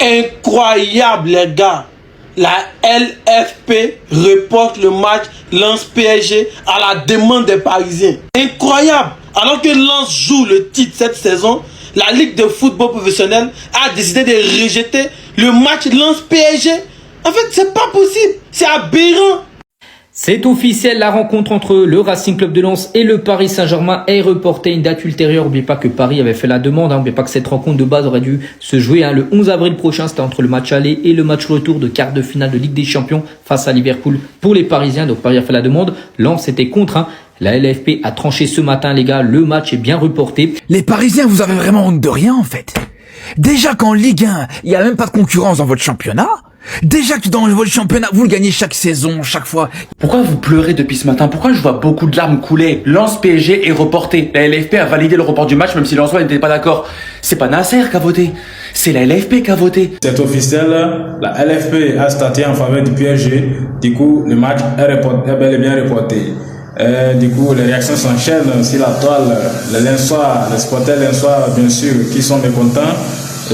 Incroyable les gars. La LFP reporte le match Lens PSG à la demande des Parisiens. Incroyable. Alors que Lens joue le titre cette saison, la Ligue de football professionnel a décidé de rejeter le match Lens PSG. En fait, c'est pas possible. C'est aberrant. C'est officiel, la rencontre entre le Racing Club de Lens et le Paris Saint-Germain est reportée à une date ultérieure. N'oubliez pas que Paris avait fait la demande, n'oubliez pas que cette rencontre de base aurait dû se jouer le 11 avril prochain. C'était entre le match aller et le match retour de quart de finale de Ligue des Champions face à Liverpool pour les Parisiens. Donc Paris a fait la demande, Lens était contre. La LFP a tranché ce matin les gars, le match est bien reporté. Les Parisiens, vous avez vraiment honte de rien en fait. Déjà qu'en Ligue 1, il n'y a même pas de concurrence dans votre championnat. Déjà que dans votre championnat, vous le gagnez chaque saison, chaque fois. Pourquoi vous pleurez depuis ce matin? Pourquoi je vois beaucoup de larmes couler? Lens PSG est reporté. La LFP a validé le report du match, même si Lensois n'était pas d'accord. C'est pas Nasser qui a voté, c'est la LFP qui a voté. C'est officiel, la LFP a statué en faveur du PSG. Du coup, le match est bel et bien reporté. Du coup, les réactions s'enchaînent sur la toile. Les Lensois, les supporters lensois, bien sûr, qui sont mécontents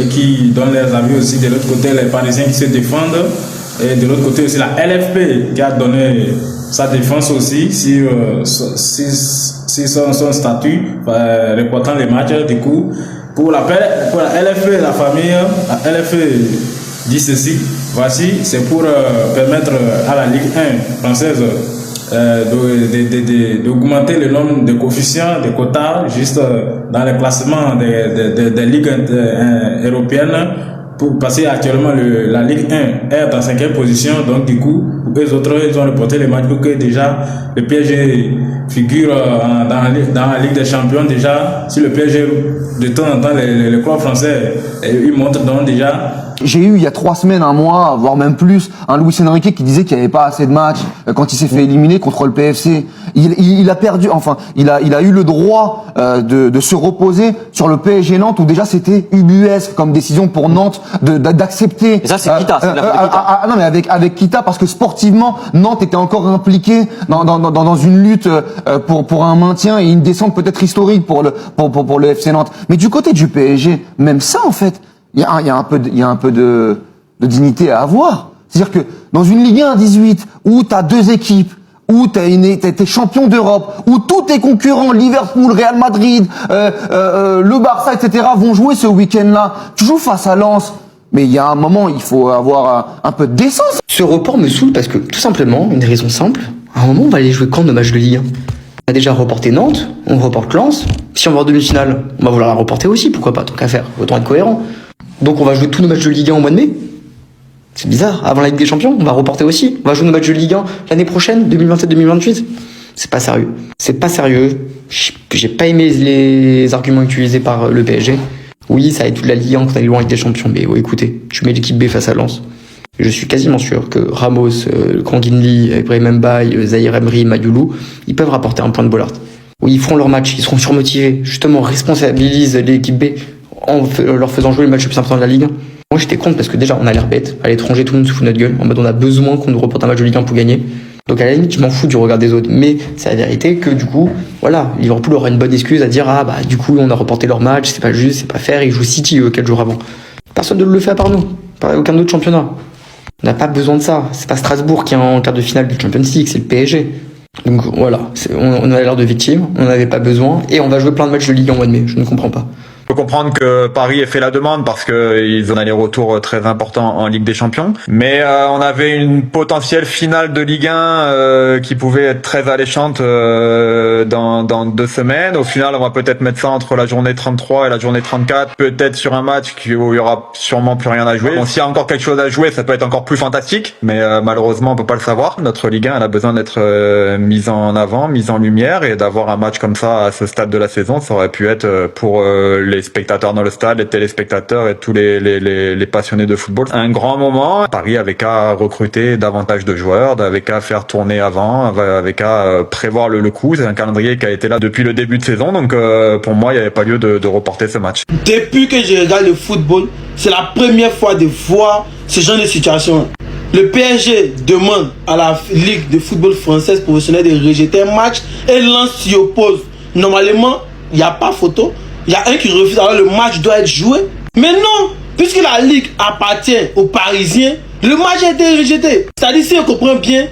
et qui donnent leurs avis aussi. De l'autre côté, les Parisiens qui se défendent. Et de l'autre côté aussi, la LFP qui a donné sa défense aussi sur son statut, reportant les matchs. Du coup, pour la LFP, la famille, la LFP dit ceci. Voici, c'est pour permettre à la Ligue 1 française d'augmenter le nombre de coefficients, de quotas, juste dans le classement des ligues européennes, parce qu'actuellement la Ligue 1 est en 5e position, donc du coup, les autres ils ont reporté les matchs pour que déjà le PSG figure dans la Ligue des Champions. Déjà, si le PSG de temps en temps, les clubs français, ils montrent donc déjà. J'ai eu il y a 3 semaines, un mois, voire même plus, un Luis Enrique qui disait qu'il n'y avait pas assez de matchs quand il s'est fait éliminer contre le PFC. Il a perdu, enfin, il a eu le droit de se reposer sur le PSG Nantes où déjà c'était ubuesque comme décision pour Nantes d'accepter. Et ça c'est Kita, c'est de la faute de Kita. Non mais avec Kita parce que sportivement Nantes était encore impliqué dans une lutte pour un maintien et une descente peut-être historique pour le FC Nantes. Mais du côté du PSG, même ça en fait. Il y a un peu de dignité à avoir. C'est-à-dire que dans une Ligue 1 18 où t'as 2 équipes, où t'es champion d'Europe, où tous tes concurrents, Liverpool, Real Madrid, le Barça, etc. vont jouer ce week-end-là. Tu joues face à Lens. Mais il y a un moment, il faut avoir un peu de décence. Ce report me saoule parce que, tout simplement, une raison simple, à un moment, on va aller jouer quand nos matchs de Ligue 1? On a déjà reporté Nantes, on reporte Lens. Si on va en demi-finale, on va vouloir la reporter aussi, pourquoi pas, tant qu'à faire, autant être cohérent. Donc on va jouer tous nos matchs de Ligue 1 au mois de mai. C'est bizarre, avant la Ligue des Champions, on va reporter aussi. On va jouer nos matchs de Ligue 1 l'année prochaine, 2027-2028. C'est pas sérieux. C'est pas sérieux. J'ai pas aimé les arguments utilisés par le PSG. Oui, ça aide toute la Ligue 1 quand on est loin avec des champions, mais ouais, écoutez, tu mets l'équipe B face à Lens. Je suis quasiment sûr que Ramos, Kangin-Lee, Ibrahim Mbaye, Zahir Emery, Madioulou, ils peuvent rapporter un point de Bollard. Oui, ils feront leur match, ils seront surmotivés. Justement, responsabilise l'équipe B en leur faisant jouer le match le plus important de la Ligue 1. Moi j'étais contre parce que déjà on a l'air bête. À l'étranger tout le monde se fout de notre gueule. En mode on a besoin qu'on nous reporte un match de Ligue 1 pour gagner. Donc à la limite je m'en fous du regard des autres. Mais c'est la vérité que du coup, voilà, Liverpool aura une bonne excuse à dire ah bah du coup on a reporté leur match, c'est pas juste, c'est pas fair, ils jouent City 4 jours avant. Personne ne le fait à part nous, par aucun autre championnat. On n'a pas besoin de ça. C'est pas Strasbourg qui est en quart de finale du Champions League, c'est le PSG. Donc voilà, on a l'air de victime, on n'avait pas besoin et on va jouer plein de matchs de Ligue 1 en mois de mai, je ne comprends pas. Je peux comprendre que Paris ait fait la demande parce que ils ont un aller-retour très important en Ligue des Champions. Mais on avait une potentielle finale de Ligue 1 qui pouvait être très alléchante dans 2 semaines. Au final, on va peut-être mettre ça entre la journée 33 et la journée 34. Peut-être sur un match où il y aura sûrement plus rien à jouer. Bon, s'il y a encore quelque chose à jouer, ça peut être encore plus fantastique. Mais malheureusement, on peut pas le savoir. Notre Ligue 1, elle a besoin d'être mise en avant, mise en lumière, et d'avoir un match comme ça à ce stade de la saison, ça aurait pu être pour les spectateurs dans le stade, les téléspectateurs et tous les passionnés de football un grand moment. Paris avait qu'à recruter davantage de joueurs, avait qu'à faire tourner avant, avait qu'à prévoir le coup. C'est un calendrier qui a été là depuis le début de saison, donc pour moi il n'y avait pas lieu de reporter ce match. Depuis que je regarde le football, c'est la première fois de voir ce genre de situation. Le PSG demande à la Ligue de football française professionnelle de rejeter un match et Lens s'y oppose. Normalement, il n'y a pas photo. Il y a un qui refuse, alors le match doit être joué. Mais non, puisque la Ligue appartient aux Parisiens, le match a été rejeté. C'est-à-dire, si on comprend bien,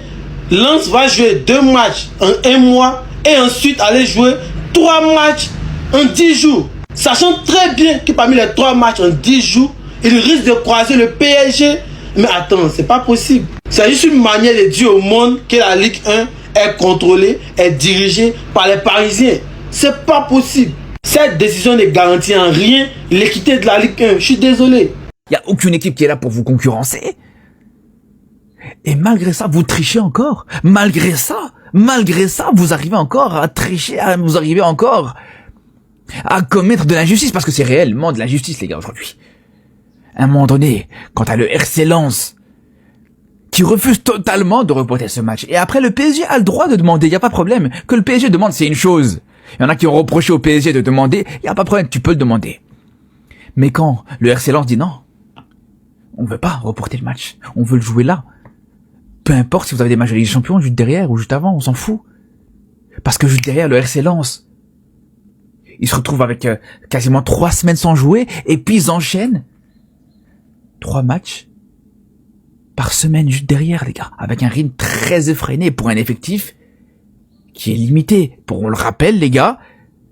Lens va jouer 2 matchs en 1 mois et ensuite aller jouer 3 matchs en 10 jours. Sachant très bien que parmi les 3 matchs en 10 jours, il risque de croiser le PSG. Mais attends, c'est pas possible. C'est juste une manière de dire au monde que la Ligue 1 est contrôlée, est dirigée par les Parisiens. C'est pas possible. Cette décision ne garantit en rien l'équité de la Ligue 1. Je suis désolé. Il n'y a aucune équipe qui est là pour vous concurrencer. Et malgré ça, vous trichez encore. Malgré ça, vous arrivez encore à tricher, vous arrivez encore à commettre de l'injustice, parce que c'est réellement de l'injustice, les gars, aujourd'hui. À un moment donné, quand t'as le RC Lens qui refuse totalement de reporter ce match, et après le PSG a le droit de demander, il y a pas de problème. Que le PSG demande, c'est une chose. Il y en a qui ont reproché au PSG de demander, il y a pas de problème, tu peux le demander. Mais quand le RC Lens dit non, on veut pas reporter le match, on veut le jouer là. Peu importe si vous avez des matchs de Ligue des Champions juste derrière ou juste avant, on s'en fout. Parce que juste derrière, le RC Lens, ils se retrouvent avec quasiment 3 semaines sans jouer, et puis ils enchaînent 3 matchs par semaine juste derrière, les gars, avec un rythme très effréné pour un effectif qui est limité. Pour, on le rappelle, les gars,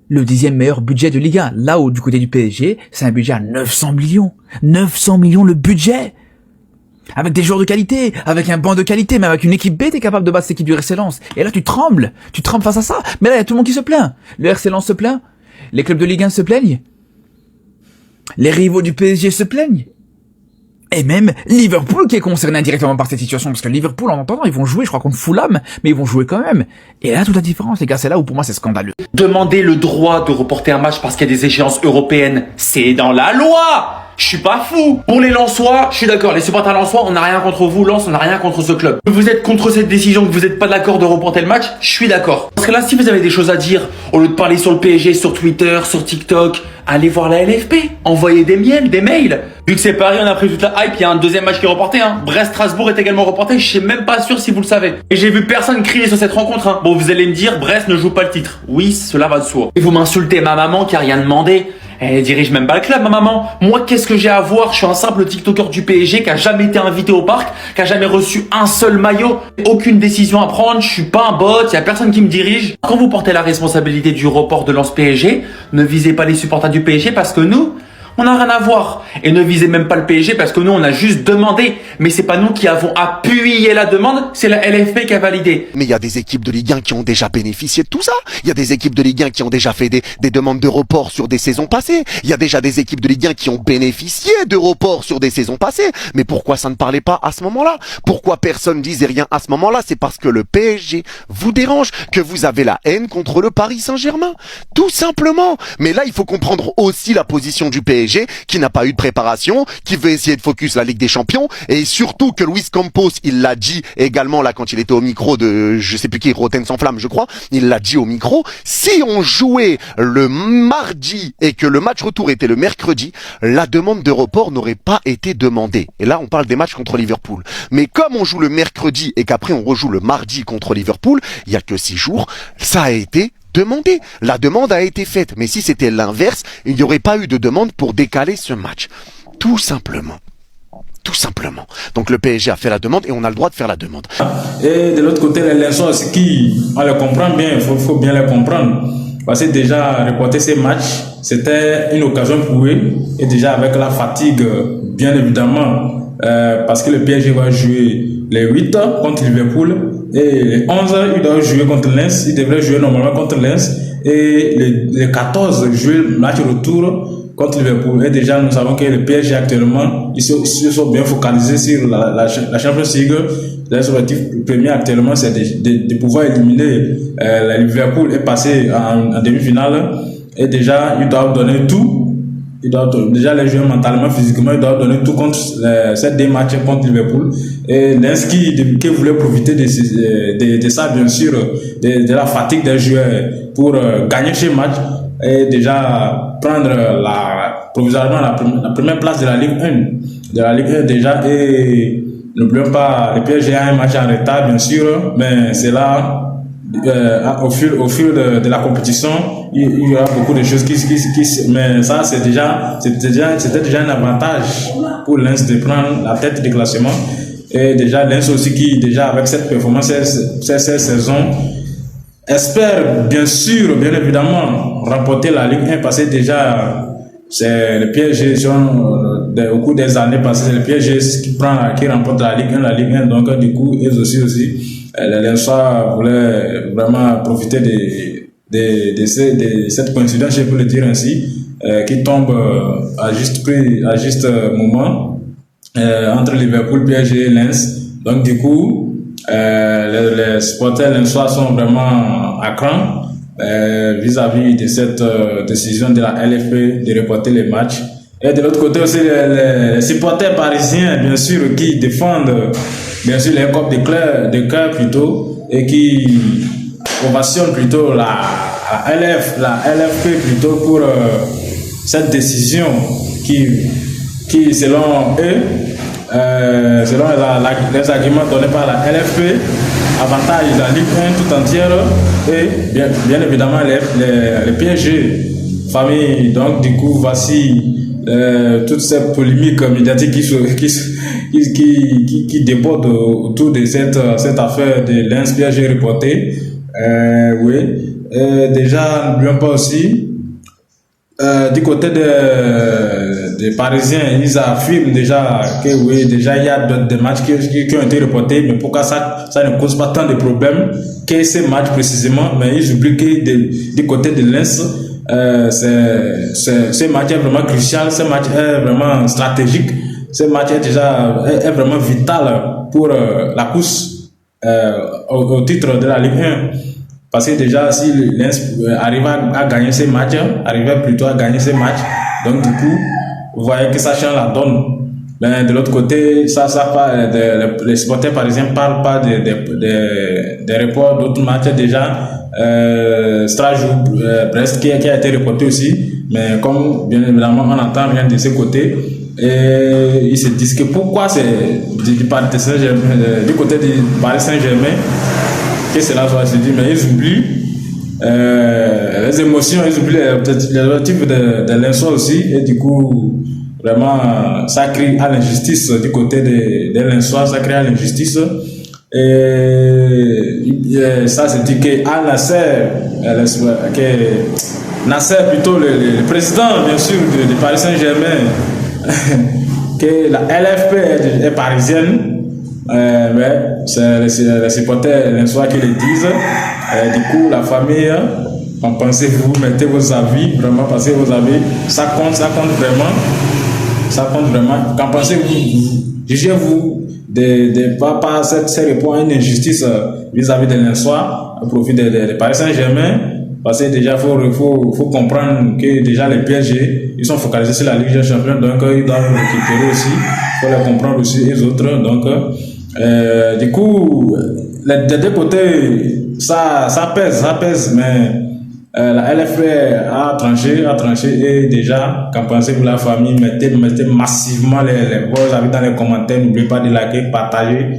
le 10e meilleur budget de Ligue 1. Là où, du côté du PSG, c'est un budget à 900 millions. 900 millions le budget. Avec des joueurs de qualité, avec un banc de qualité, mais avec une équipe B, t'es capable de battre cette équipe du RC Lens. Et là, tu trembles face à ça. Mais là, il y a tout le monde qui se plaint. Le RC Lens se plaint. Les clubs de Ligue 1 se plaignent. Les rivaux du PSG se plaignent. Et même Liverpool qui est concerné indirectement par cette situation, parce que Liverpool, en entendant, ils vont jouer, je crois, contre Fulham, mais ils vont jouer quand même. Et là, toute la différence, les gars, c'est là où pour moi c'est scandaleux. Demander le droit de reporter un match parce qu'il y a des échéances européennes, c'est dans la loi. Je suis pas fou. Pour les Lensois, je suis d'accord. Les supporters lensois, on n'a rien contre vous. Lens, on n'a rien contre ce club. Que vous êtes contre cette décision, que vous n'êtes pas d'accord de reporter le match, je suis d'accord. Parce que là, si vous avez des choses à dire, au lieu de parler sur le PSG, sur Twitter, sur TikTok, allez voir la LFP. Envoyez des miels, des mails. Vu que c'est Paris, on a pris toute la hype, il y a un 2e match qui est reporté. Brest-Strasbourg est également reporté. Je suis même pas sûr si vous le savez. Et j'ai vu personne crier sur cette rencontre. Bon, vous allez me dire, Brest ne joue pas le titre. Oui, cela va de soi. Et vous m'insultez ma maman qui a rien demandé. Elle dirige même pas le club, ma maman. Moi, qu'est-ce que j'ai à voir? Je suis un simple TikToker du PSG qui a jamais été invité au parc, qui a jamais reçu un seul maillot, aucune décision à prendre. Je suis pas un bot, y a personne qui me dirige. Quand vous portez la responsabilité du report de Lens PSG, ne visez pas les supporters du PSG parce que nous, on n'a rien à voir. Et ne visez même pas le PSG parce que nous, on a juste demandé. Mais c'est pas nous qui avons appuyé la demande, c'est la LFP qui a validé. Mais il y a des équipes de Ligue 1 qui ont déjà bénéficié de tout ça. Il y a des équipes de Ligue 1 qui ont déjà fait des demandes de report sur des saisons passées. Il y a déjà des équipes de Ligue 1 qui ont bénéficié de reports sur des saisons passées. Mais pourquoi ça ne parlait pas à ce moment-là? Pourquoi personne disait rien à ce moment-là? C'est parce que le PSG vous dérange, que vous avez la haine contre le Paris Saint-Germain. Tout simplement. Mais là, il faut comprendre aussi la position du PSG qui n'a pas eu de préparation, qui veut essayer de focus la Ligue des Champions, et surtout que Luis Campos, il l'a dit également là quand il était au micro de, je sais plus qui, Rotten sans flamme je crois, il l'a dit au micro, si on jouait le mardi et que le match retour était le mercredi, la demande de report n'aurait pas été demandée. Et là on parle des matchs contre Liverpool. Mais comme on joue le mercredi et qu'après on rejoue le mardi contre Liverpool, il y a que 6 jours, ça a été demandé. La demande a été faite. Mais si c'était l'inverse, il n'y aurait pas eu de demande pour décaler ce match. Tout simplement. Tout simplement. Donc le PSG a fait la demande et on a le droit de faire la demande. Et de l'autre côté, les Lensois aussi qui, on les comprend bien, il faut bien les comprendre. Parce que déjà, reporter ces matchs, c'était une occasion pour eux. Et déjà avec la fatigue, bien évidemment, parce que le PSG va jouer les 8 contre Liverpool et les 11 il doit jouer contre Lens, il devrait jouer normalement contre Lens et les 14 jouer le match retour contre Liverpool. Et déjà nous savons que le PSG actuellement ils se sont bien focalisés sur la Champions League. Leur objectif premier actuellement c'est de pouvoir éliminer Liverpool et passer en demi-finale. Et déjà ils doivent donner tout. Ils doivent déjà les joueurs mentalement, physiquement, ils doivent donner tout contre ces 2 matchs contre Liverpool. Et Lens qui voulait profiter de ça, bien sûr, de la fatigue des joueurs pour gagner ce match et déjà prendre provisoirement la première place de la Ligue 1. De la Ligue 1 déjà. Et n'oublions pas, le PSG a un match en retard, bien sûr, mais c'est là au fil de la compétition, il y aura beaucoup de choses mais ça c'était déjà un avantage pour Lens de prendre la tête du classement. Et déjà Lens aussi qui déjà avec cette performance cette saison espère bien évidemment remporter la Ligue 1 parce que déjà c'est le PSG au cours des années passées, c'est le PSG qui remporte la Ligue 1, donc du coup ils aussi les Lensois voulaient vraiment profiter de cette coïncidence, je peux le dire ainsi, qui tombe à juste moment entre Liverpool, PSG et Lens. Donc du coup les supporters lensois sont vraiment à cran vis-à-vis de cette décision de la LFP de reporter les matchs. Et de l'autre côté aussi les supporters parisiens bien sûr qui défendent bien sûr les copes de cœur plutôt et qui ovationnent plutôt la LFP plutôt pour cette décision qui selon eux selon les arguments donnés par la LFP avantage la Ligue 1 tout entière et bien évidemment les PSG famille. Donc du coup voici toutes ces polémiques médiatiques qui débordent autour de cette affaire de Lens PSG reportée. Oui. Déjà, n'oublions pas aussi, du côté des Parisiens, ils affirment déjà que oui, déjà il y a des matchs qui ont été reportés, mais pourquoi ça ne cause pas tant de problèmes que ces matchs précisément, mais ils oublient que du côté de Lens, ce match est vraiment crucial, ce match est vraiment stratégique, ce match est vraiment vital pour la course au titre de la Ligue 1. Parce que déjà, si Lens arrive à gagner ces matchs, donc du coup, vous voyez que ça change la donne. Mais de l'autre côté, les supporters parisiens ne parlent pas des reports d'autres matchs déjà. Strasbourg-Brest qui a été reporté aussi, mais comme bien évidemment on n'entend rien de ce côté, et ils se disent que pourquoi c'est du côté du Paris Saint-Germain que cela soit se dit, mais ils oublient les émotions, ils oublient les objectifs de Lensois aussi, et du coup vraiment ça crie à l'injustice du côté des Lensois, ça crie à l'injustice. Et ça c'est dit que Al Nasser plutôt le président bien sûr de Paris Saint-Germain que la LFP est parisienne, mais c'est les supporters lensois qui le disent. Du coup la famille, en pensez-vous, mettez vos avis vraiment, parce que vos avis ça compte vraiment. Qu'en pensez-vous? Jugez-vous de pas ces réponses à une injustice vis-à-vis des Lensois au profit de Paris Saint-Germain, parce que déjà faut comprendre que déjà les PSG ils sont focalisés sur la Ligue des Champions, donc ils doivent récupérer aussi, il faut les comprendre aussi les autres. Donc du coup des deux côtés ça pèse, mais la LFP a tranché et déjà, qu'en pensez-vous la famille, mettez massivement vos avis dans les commentaires, n'oubliez pas de liker, partager.